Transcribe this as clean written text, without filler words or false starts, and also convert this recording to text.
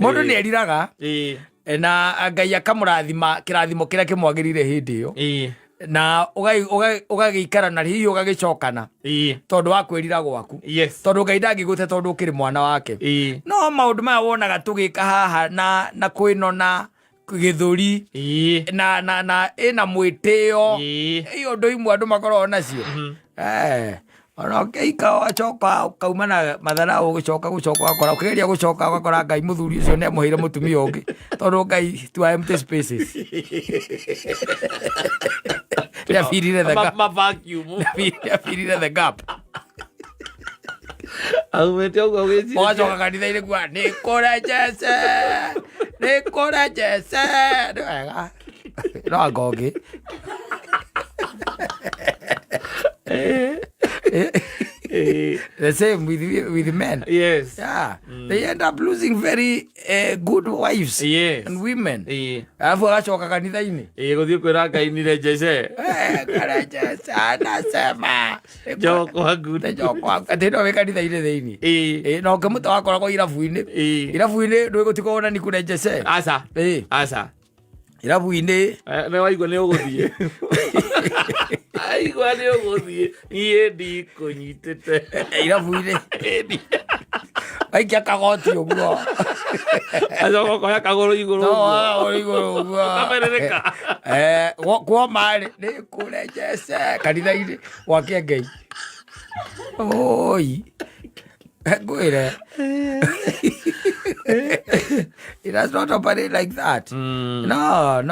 Mundu ni eriraga na Ngai akamurathima kirathimo kiria kimwagirire hindi yo na ugagiikara na hihi ugagicokana tondu wa kwirira gwaku tondu Ngai ndangigute tondu ukiri mwana wake no maundu maya wonaga tugika haha na kwinona githuri na ina mwitio iyo ndo imwe andu makorwo nacio ona ukiika wacoka ukaumana mathara ugicoka gukora ukigeria gucoka ugakora Ngai muthuri ucio ne muhire mutumia ungi tondu Ngai to empty spaces ya firire the gap vacuum ya firire the gap aumete ugo wezi wacoka kanitha-ini kwa ni kura Jese no agogi the same with men. Yes. Yeah. They end up losing very good wives and women. Alafu agacoka kanitha-ini. Guthii kwira Ngai nire Jese. Kara Jese anasema. Joko hagu. Joko hagu. Ati no we kanitha-ini thiini. No kemuta wakoragwo irabu-ini. Irabu-ini ndui gutikona ni kure Jese. Asa. Asa. Irabu-ini. Ne waigua ni uguthie. Aigua ni uguthie. Ie ndi kunyitite. Irabu-ini. Aikia kagoti uguo. Azo koya kagoro iguru. No, kagoro iguru uguo. Kamerereka. Kwa mari ni kure Jese kanitha-ini wake Ngai. Oi. Gwire. It does not operate like that. No.